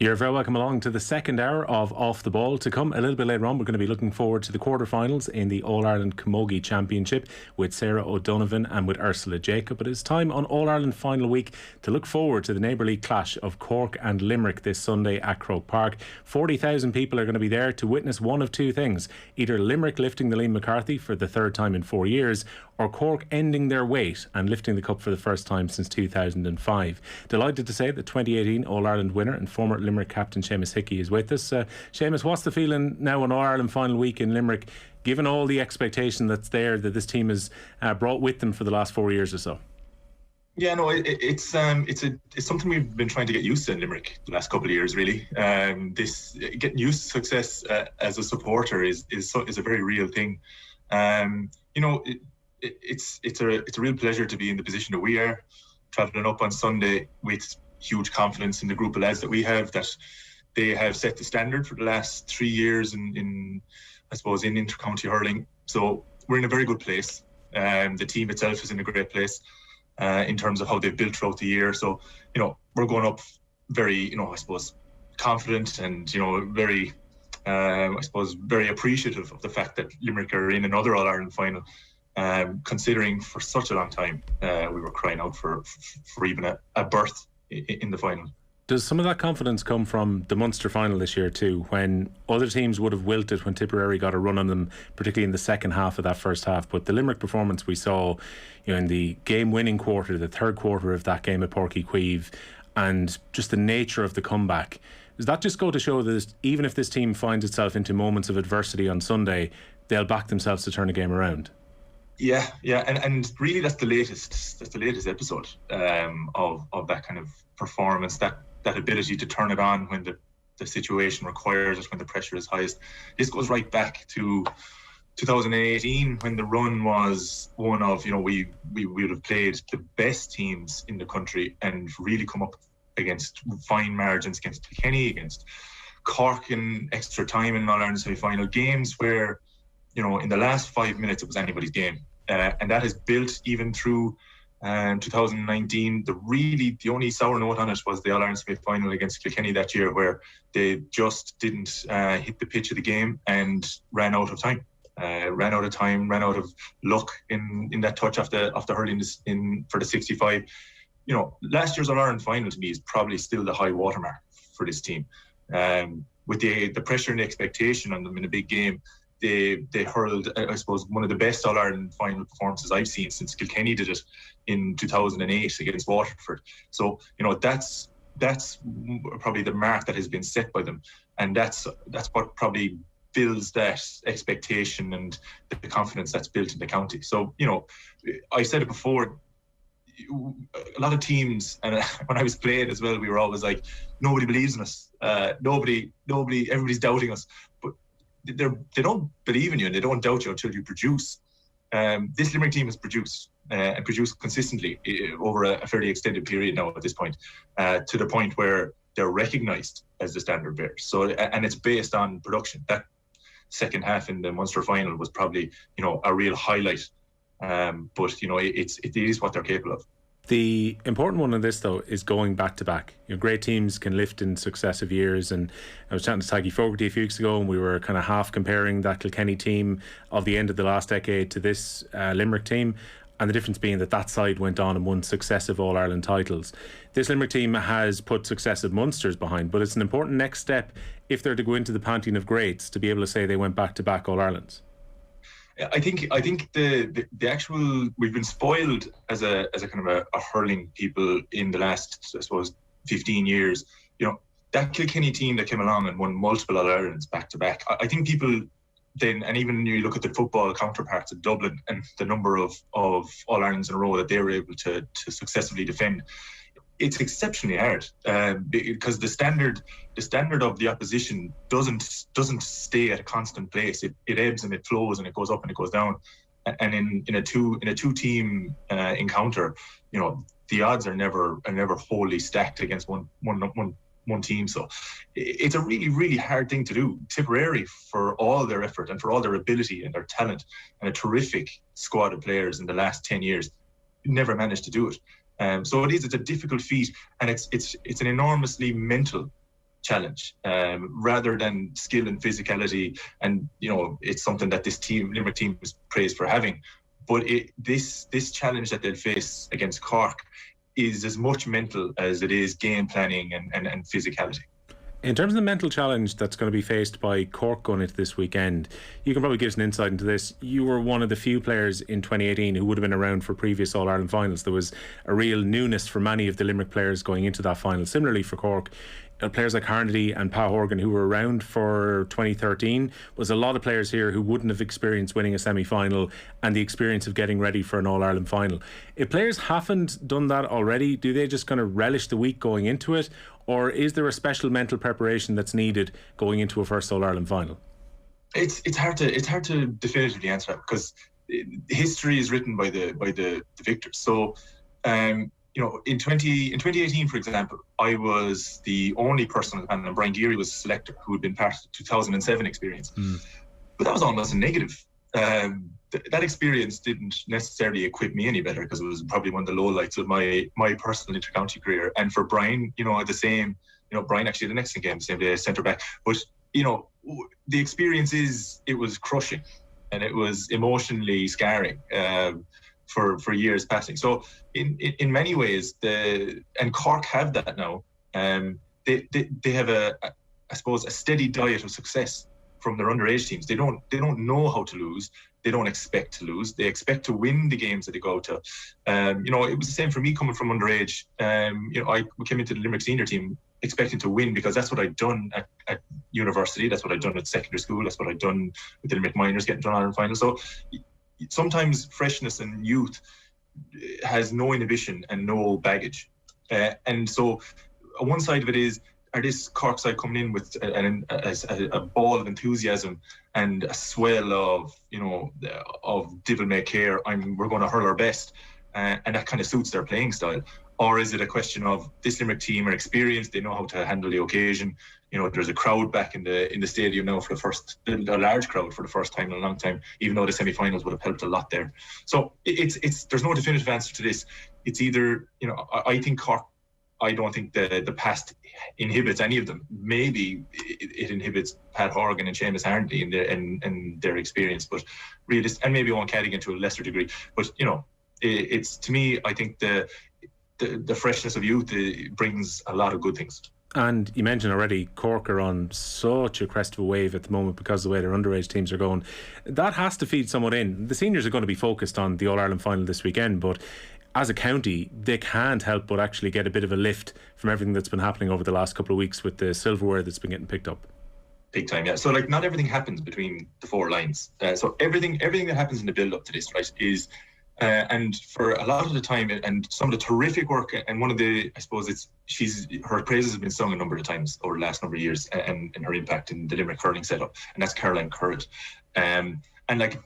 You're very welcome along to the second hour of Off the Ball. To come a little bit later on, we're going to be looking forward to the quarterfinals in the All-Ireland Camogie Championship with Sarah O'Donovan and with Ursula Jacob. But it's time on All-Ireland final week to look forward to the neighbourly clash of Cork and Limerick this Sunday at Croke Park. 40,000 people are going to be there to witness one of two things: either Limerick lifting the Liam McCarthy for the third time in 4 years, or Cork ending their wait and lifting the cup for the first time since 2005. Delighted to say that 2018 All-Ireland winner and former Limerick captain Seamus Hickey is with us. Seamus, what's the feeling now on All-Ireland final week in Limerick, given all the expectation that's there that this team has brought with them for the last 4 years or so? Yeah, no, it's something we've been trying to get used to in Limerick the last couple of years, really. This getting used to success as a supporter is a very real thing. It's a real pleasure to be in the position that we are, travelling up on Sunday with huge confidence in the group of lads that we have, that they have set the standard for the last 3 years in inter-county hurling. So we're in a very good place. The team itself is in a great place in terms of how they've built throughout the year. So, we're going up very, confident and, very, very appreciative of the fact that Limerick are in another All-Ireland final. Considering for such a long time we were crying out for even a berth in the final. Does some of that confidence come from the Munster final this year too, when other teams would have wilted when Tipperary got a run on them, particularly in the second half of that first half? But the Limerick performance we saw, in the game-winning quarter, the third quarter of that game at Páirc Uí Chaoimh, and just the nature of the comeback, does that just go to show that even if this team finds itself into moments of adversity on Sunday, they'll back themselves to turn a game around? Yeah, and really that's the latest episode of that kind of performance, that ability to turn it on when the situation requires it, when the pressure is highest. This goes right back to 2018 when the run was one of, we would have played the best teams in the country and really come up against fine margins against Kilkenny, against Cork in extra time in All-Ireland semi-final games where, in the last 5 minutes it was anybody's game. And that has built even through 2019. The only sour note on it was the All-Ireland semi-final against Kilkenny that year, where they just didn't hit the pitch of the game and ran out of time. Ran out of luck in that touch off the hurling for the 65. Last year's All-Ireland final to me is probably still the high watermark for this team. With the pressure and the expectation on them in a big game, they hurled, I suppose, one of the best All-Ireland final performances I've seen since Kilkenny did it in 2008 against Waterford. So, that's probably the mark that has been set by them, and that's what probably builds that expectation and the confidence that's built in the county. So, I said it before, a lot of teams, and when I was playing as well, we were always like, nobody believes in us. Nobody, everybody's doubting us. But they don't believe in you and they don't doubt you until you produce. This Limerick team has produced and produced consistently over a fairly extended period now at this point, to the point where they're recognised as the standard bearers. So, and it's based on production. That second half in the Munster final was probably, a real highlight. But it is what they're capable of. The important one in this, though, is going back to back. Great teams can lift in successive years, and I was chatting to Taggy Fogarty a few weeks ago, and we were kind of half comparing that Kilkenny team of the end of the last decade to this Limerick team, and the difference being that side went on and won successive All-Ireland titles. This Limerick team has put successive Munsters behind, but it's an important next step if they're to go into the pantheon of greats to be able to say they went back to back All-Irelands. I think the actual, we've been spoiled as a kind of a hurling people in the last, I suppose, 15 years. That Kilkenny team that came along and won multiple All-Irelands back to back. I think people then, and even you look at the football counterparts of Dublin and the number of All-Irelands in a row that they were able to successfully defend. It's exceptionally hard because the standard of the opposition doesn't stay at a constant place. It ebbs and it flows and it goes up and it goes down. And in a two team encounter, the odds are never wholly stacked against one team. So it's a really, really hard thing to do. Tipperary, for all their effort and for all their ability and their talent and a terrific squad of players in the last 10 years, never managed to do it. So it's a difficult feat, and it's an enormously mental challenge, rather than skill and physicality. And it's something that this Limerick team is praised for having. But this challenge that they'll face against Cork is as much mental as it is game planning and physicality. In terms of the mental challenge that's going to be faced by Cork going into this weekend, you can probably give us an insight into this. You were one of the few players in 2018 who would have been around for previous All-Ireland finals. There was a real newness for many of the Limerick players going into that final. Similarly for Cork, players like Carnedy and Pat Horgan, who were around for 2013, was a lot of players here who wouldn't have experienced winning a semi-final and the experience of getting ready for an All-Ireland final. If players haven't done that already, do they just kind of relish the week going into it, or is there a special mental preparation that's needed going into a first All-Ireland final? It's hard to definitively answer that, because history is written by the victors. So in 2018, for example, I was the only person on the panel, and Brian Geary was a selector who had been part of the 2007 experience. But that was almost a negative. That experience didn't necessarily equip me any better, because it was probably one of the lowlights of my personal intercounty career. And for Brian, the same, Brian actually had the next game, same day, centre back. But the experience it was crushing, and it was emotionally scarring for years passing. So in many ways, and Cork have that now. They have I suppose a steady diet of success from their underage teams. They don't know how to lose. They don't expect to lose. They expect to win the games that they go to. It was the same for me coming from underage. I came into the Limerick senior team expecting to win, because that's what I'd done at university. That's what I'd done at secondary school. That's what I'd done with the Limerick minors, getting to an Ireland final. So sometimes freshness and youth has no inhibition and no baggage. And so one side of it are this Cork side coming in with a ball of enthusiasm and a swell of devil may care, we're going to hurl our best, and that kind of suits their playing style? Or is it a question of this Limerick team are experienced, they know how to handle the occasion? There's a crowd back in the stadium now for a large crowd for the first time in a long time, even though the semi-finals would have helped a lot there. So there's no definitive answer to this. It's either, I think Cork, I don't think the past inhibits any of them. Maybe it inhibits Pat Horgan and Seamus Hickey in their experience, but and maybe Owen Cadigan to a lesser degree. But it's, to me, I think the freshness of youth brings a lot of good things. And you mentioned already, Cork are on such a crest of a wave at the moment because of the way their underage teams are going. That has to feed somewhat in. The seniors are going to be focused on the All-Ireland final this weekend, but as a county, they can't help but actually get a bit of a lift from everything that's been happening over the last couple of weeks with the silverware that's been getting picked up. Big time, yeah. So not everything happens between the four lines. So everything that happens in the build-up to this, right, is and for a lot of the time, and some of the terrific work, and one of the, I suppose her praises have been sung a number of times over the last number of years, and her impact in the Limerick hurling setup, and that's Caroline Currett. And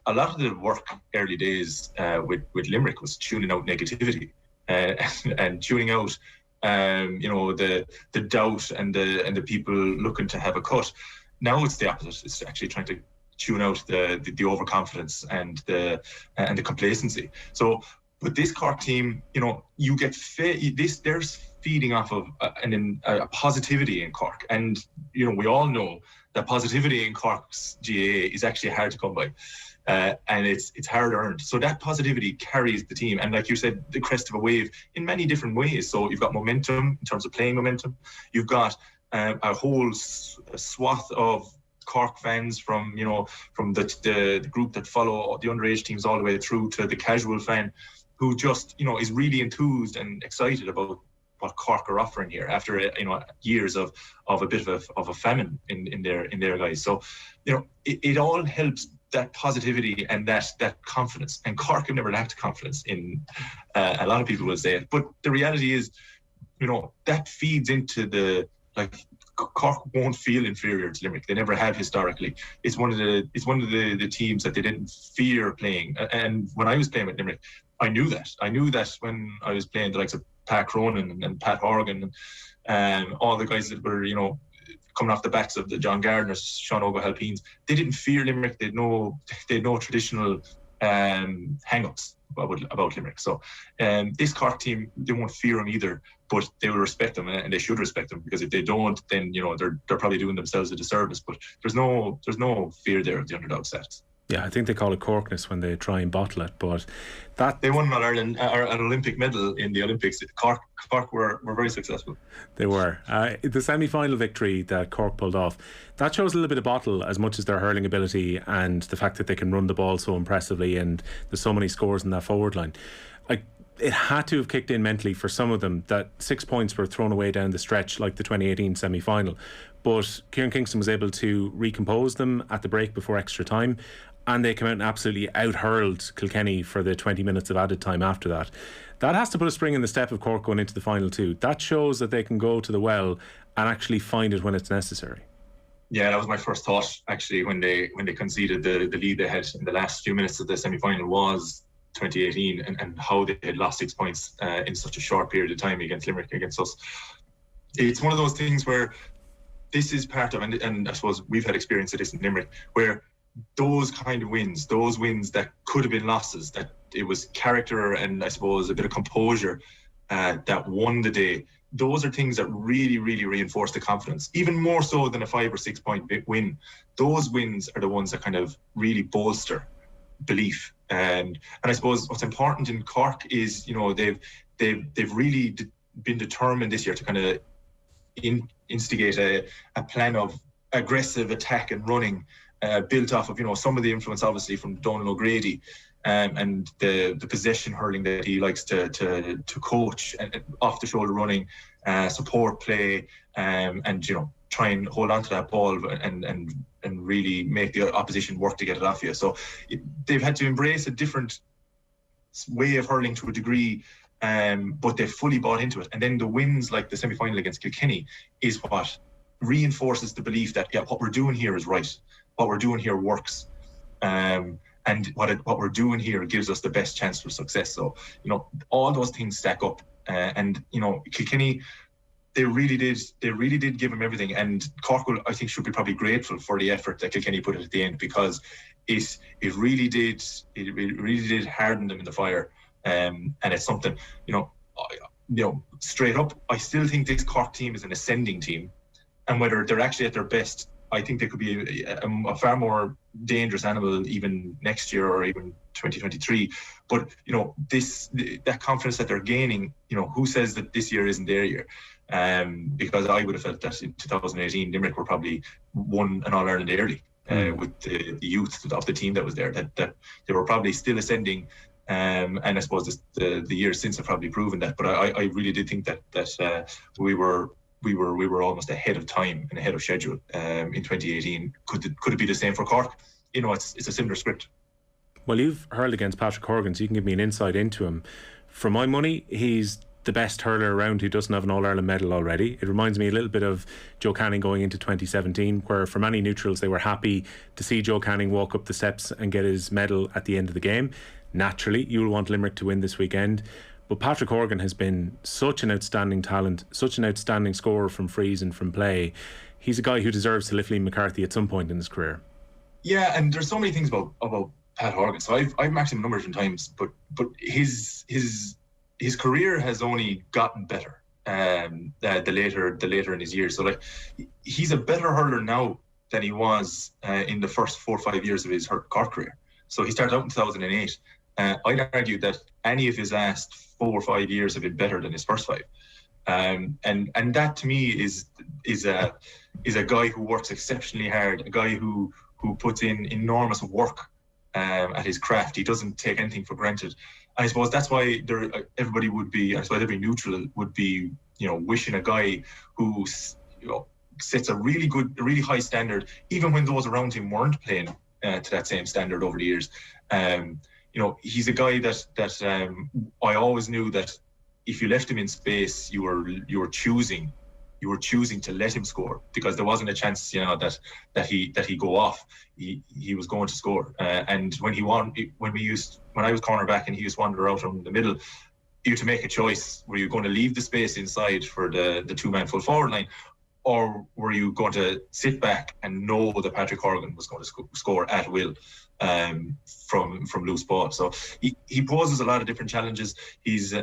a lot of the work early days with Limerick was tuning out negativity and tuning out the doubt and the people looking to have a cut. Now it's the opposite. It's actually trying to tune out the overconfidence and the complacency. So with this Cork team, you get there's feeding off of a positivity in Cork, and we all know that positivity in Cork's GAA is actually hard to come by, and it's hard earned. So that positivity carries the team, and like you said, the crest of a wave in many different ways. So you've got momentum in terms of playing momentum. You've got a whole swath of Cork fans from the group that follow the underage teams all the way through to the casual fan, who just is really enthused and excited about what Cork are offering here after years of a bit of a famine in their guys. So it all helps, that positivity and that confidence. And Cork have never lacked confidence in a lot of people will say it, but the reality is that feeds into the Cork won't feel inferior to Limerick. They never have historically. It's one of the teams that they didn't fear playing. And when I was playing with Limerick, I knew that. I knew that when I was playing the likes of Pat Cronin and Pat Horgan and all the guys that were coming off the backs of the John Gardners, Sean O'Halpines, they didn't fear Limerick. They'd no traditional hang-ups about Limerick. So this Cork team, they won't fear him either, but they will respect him, and they should respect him, because if they don't, then they're probably doing themselves a disservice. But there's no fear there of the underdog status. Yeah, I think they call it Corkness when they try and bottle it, but that they won an Olympic medal in the Olympics. Cork were very successful. They were. The semi-final victory that Cork pulled off, that shows a little bit of bottle as much as their hurling ability and the fact that they can run the ball so impressively, and there's so many scores in that forward line. It had to have kicked in mentally for some of them that 6 points were thrown away down the stretch, like the 2018 semi-final. But Kieran Kingston was able to recompose them at the break before extra time, and they came out and absolutely out-hurled Kilkenny for the 20 minutes of added time after that. That has to put a spring in the step of Cork going into the final too. That shows that they can go to the well and actually find it when it's necessary. Yeah, that was my first thought, actually, when they conceded the lead they had in the last few minutes of the semi-final, was 2018, and how they had lost 6 points in such a short period of time against Limerick, against us. It's one of those things where this is part of, and I suppose we've had experience of this in Limerick, where those kind of wins, those wins that could have been losses, that it was character and I suppose a bit of composure that won the day, those are things that really, really reinforce the confidence, even more so than a 5 or 6 point win. Those wins are the ones that kind of really bolster belief. And I suppose what's important in Cork is, they've really been determined this year to kind of instigate a plan of aggressive attack and running, built off of some of the influence obviously from Donal O'Grady, and the possession hurling that he likes to coach, and off the shoulder running, support play, and try and hold on to that ball and really make the opposition work to get it off you. So they've had to embrace a different way of hurling to a degree, but they've fully bought into it. And then the wins like the semi-final against Kilkenny is what reinforces the belief that what we're doing here is right. What we're doing here works, and what we're doing here gives us the best chance for success. So all those things stack up, and Kilkenny, they really did give him everything, and Cork I think should be probably grateful for the effort that Kilkenny put in at the end, because it really did harden them in the fire, and it's something straight up. I still think this Cork team is an ascending team, and whether they're actually at their best, I think they could be a far more dangerous animal even next year or even 2023. But that confidence that they're gaining, who says that this year isn't their year? Because I would have felt that in 2018 Limerick were probably won an All-Ireland early with the youth of the team that was there. That they were probably still ascending, and I suppose the years since have probably proven that. But I really did think that we were almost ahead of time and ahead of schedule in 2018. Could it be the same for Cork? It's a similar script. Well, you've hurled against Patrick Horgan, so you can give me an insight into him. For my money, he's the best hurler around who doesn't have an All-Ireland medal already. It reminds me a little bit of Joe Canning going into 2017, where for many neutrals they were happy to see Joe Canning walk up the steps and get his medal at the end of the game. Naturally, you'll want Limerick to win this weekend. But Patrick Horgan has been such an outstanding talent, such an outstanding scorer from frees and from play. He's a guy who deserves to lift Liam McCarthy at some point in his career. Yeah, and there's so many things about Pat Horgan. So I've marked him a number of different times, but his career has only gotten better the later in his years. So he's a better hurler now than he was in the first 4 or 5 years of his Cork career. So he started out in 2008. I'd argue that any of his last 4 or 5 years have been better than his first 5, and that to me is a guy who works exceptionally hard, a guy who puts in enormous work at his craft. He doesn't take anything for granted. I suppose that's why everybody would be, I suppose every neutral would be, wishing a guy who sets a really high standard, even when those around him weren't playing to that same standard over the years. He's a guy that I always knew that if you left him in space, you were choosing to let him score, because there wasn't a chance, that he go off. He was going to score. And when I was cornerback and he used to wander out on the middle, you had to make a choice. Were you going to leave the space inside for the 2-man full forward line, or were you going to sit back and know that Patrick Horgan was going to score at will? from loose ball. So he poses a lot of different challenges. He's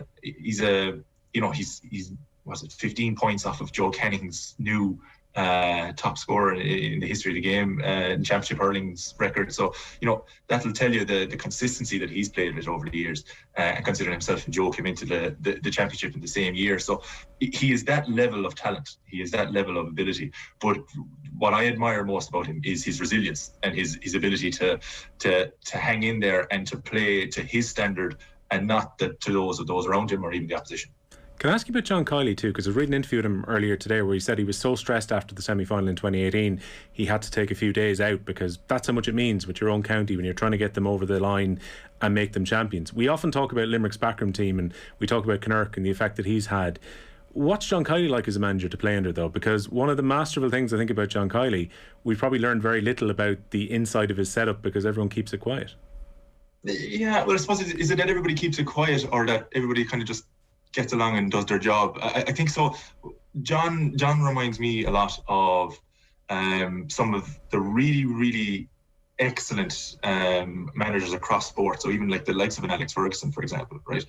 was it 15 points off of Joe Kenning's new top scorer in the history of the game, in championship hurling's record. So that'll tell you the consistency that he's played with over the years, and considering himself and Joe came into the championship in the same year. So he is that level of talent, he is that level of ability. But what I admire most about him is his resilience and his ability to hang in there and to play to his standard and not to those around him or even the opposition. Can I ask you about John Kiely too? Because I was reading an interview with him earlier today where he said he was so stressed after the semi-final in 2018 he had to take a few days out, because that's how much it means with your own county when you're trying to get them over the line and make them champions. We often talk about Limerick's backroom team, and we talk about Connacht and the effect that he's had. What's John Kiely like as a manager to play under, though? Because one of the masterful things I think about John Kiely, we've probably learned very little about the inside of his setup because everyone keeps it quiet. Yeah, well, I suppose, is it that everybody keeps it quiet, or that everybody kind of just gets along and does their job? I think so. John reminds me a lot of some of the really, really excellent managers across sports. So even like the likes of an Alex Ferguson, for example, right?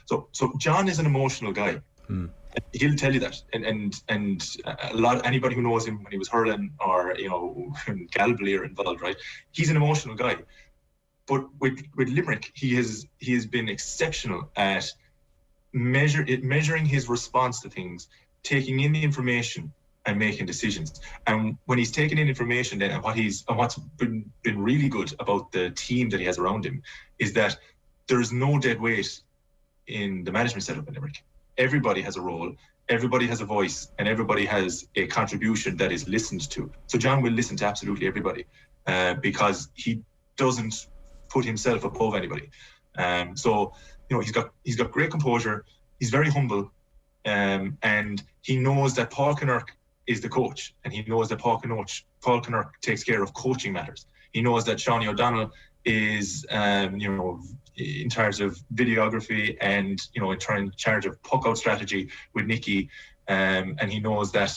So John is an emotional guy. He'll tell you that, and anybody who knows him when he was hurling or when Galway are involved, right? He's an emotional guy. But with Limerick, he has been exceptional at measuring his response to things, taking in the information and making decisions. And when he's taken in information, then what's been really good about the team that he has around him is that there's no dead weight in the management setup in Limerick. Everybody has a role, everybody has a voice, and everybody has a contribution that is listened to. So John will listen to absolutely everybody, because he doesn't put himself above anybody. So he's got great composure. He's very humble, and he knows that Paul Connacht is the coach, and he knows that Paul Connacht takes care of coaching matters. He knows that Seanie O'Donnell is in charge of videography and in charge of puck out strategy with Nicky, and he knows that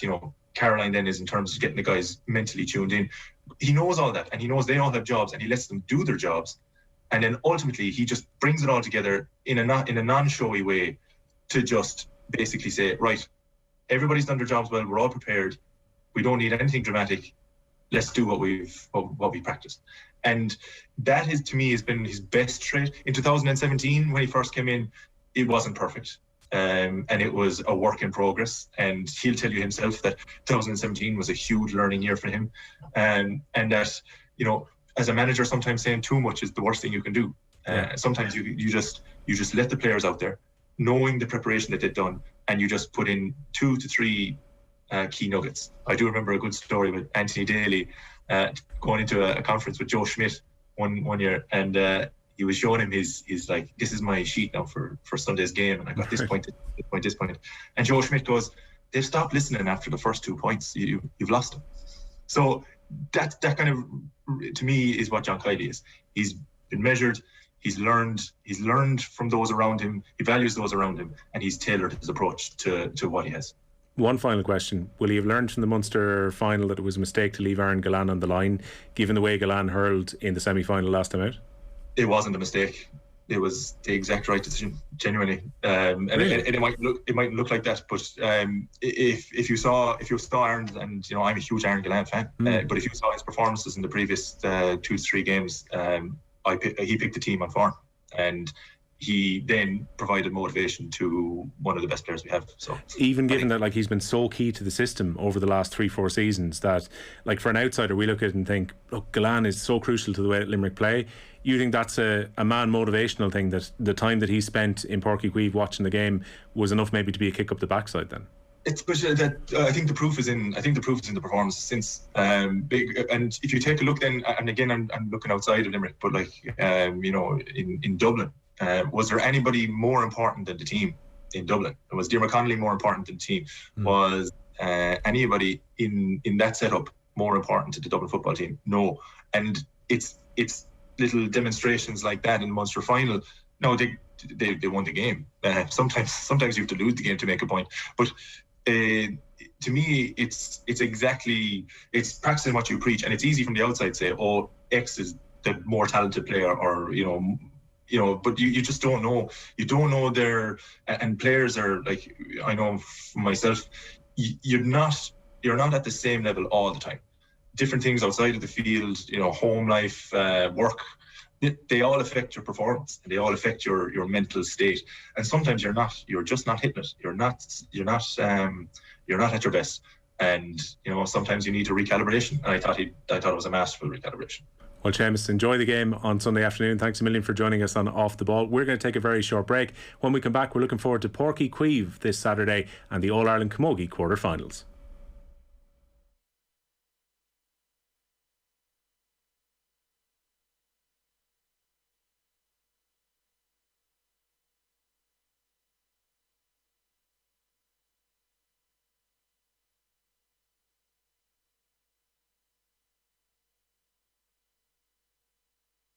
Caroline then is in terms of getting the guys mentally tuned in. He knows all that, and he knows they all have jobs, and he lets them do their jobs. And then ultimately, he just brings it all together in a non-showy way to just basically say, right, everybody's done their jobs well, we're all prepared, we don't need anything dramatic, let's do what we practiced. And that is, to me, has been his best trait. In 2017, when he first came in, it wasn't perfect. And it was a work in progress. And he'll tell you himself that 2017 was a huge learning year for him. And that, as a manager, sometimes saying too much is the worst thing you can do. Sometimes you just let the players out there, knowing the preparation that they've done, and you just put in 2 to 3 key nuggets. I do remember a good story with Anthony Daly going into a conference with Joe Schmidt one year, and he was showing him his like, this is my sheet now for Sunday's game, and I got this point, this point. And Joe Schmidt goes, they've stopped listening after the first 2 points. You've lost them. So that kind of, to me, is what John Kiely is. He's been measured, he's learned from those around him, he values those around him, and he's tailored his approach to what he has. One final question. Will he have learned from the Munster final that it was a mistake to leave Aaron Gillane on the line, given the way Gillane hurled in the semi-final last time out? It wasn't a mistake. It was the exact right decision, genuinely. And really? it might look like that, but if you saw Aaron, and I'm a huge Aaron Gillane fan, but if you saw his performances in the previous 2 to 3 games, he picked the team on form, and he then provided motivation to one of the best players we have. So even given that, like, he's been so key to the system over the last 3-4 seasons, that, like, for an outsider, we look at it and think, look, Gillane is so crucial to the way that Limerick play. You think that's a man motivational thing, that the time that he spent in Páirc Uí Chaoimh watching the game was enough maybe to be a kick up the backside then? It's that I think the proof is in the performance since. Big, and if you take a look then, and again I'm looking outside of Limerick, but like in Dublin, was there anybody more important than the team in Dublin? Was Diarmuid Connolly more important than the team? Was anybody in that setup more important to the Dublin football team? No. And it's little demonstrations like that in the Munster final. No, they won the game. Sometimes you have to lose the game to make a point, but to me, it's practicing what you preach, and it's easy from the outside to say, oh, X is the more talented player, or but you just don't know. You don't know and players are like, I know for myself, you're not at the same level all the time. Different things outside of the field, home life, work, they all affect your performance, and they all affect your mental state. And sometimes you're just not hitting it. You're not at your best. And sometimes you need a recalibration. And I thought it was a masterful recalibration. Well, Seamus, enjoy the game on Sunday afternoon. Thanks a million for joining us on Off the Ball. We're going to take a very short break. When we come back, we're looking forward to Porky Queeve this Saturday and the All-Ireland Camogie quarter-finals.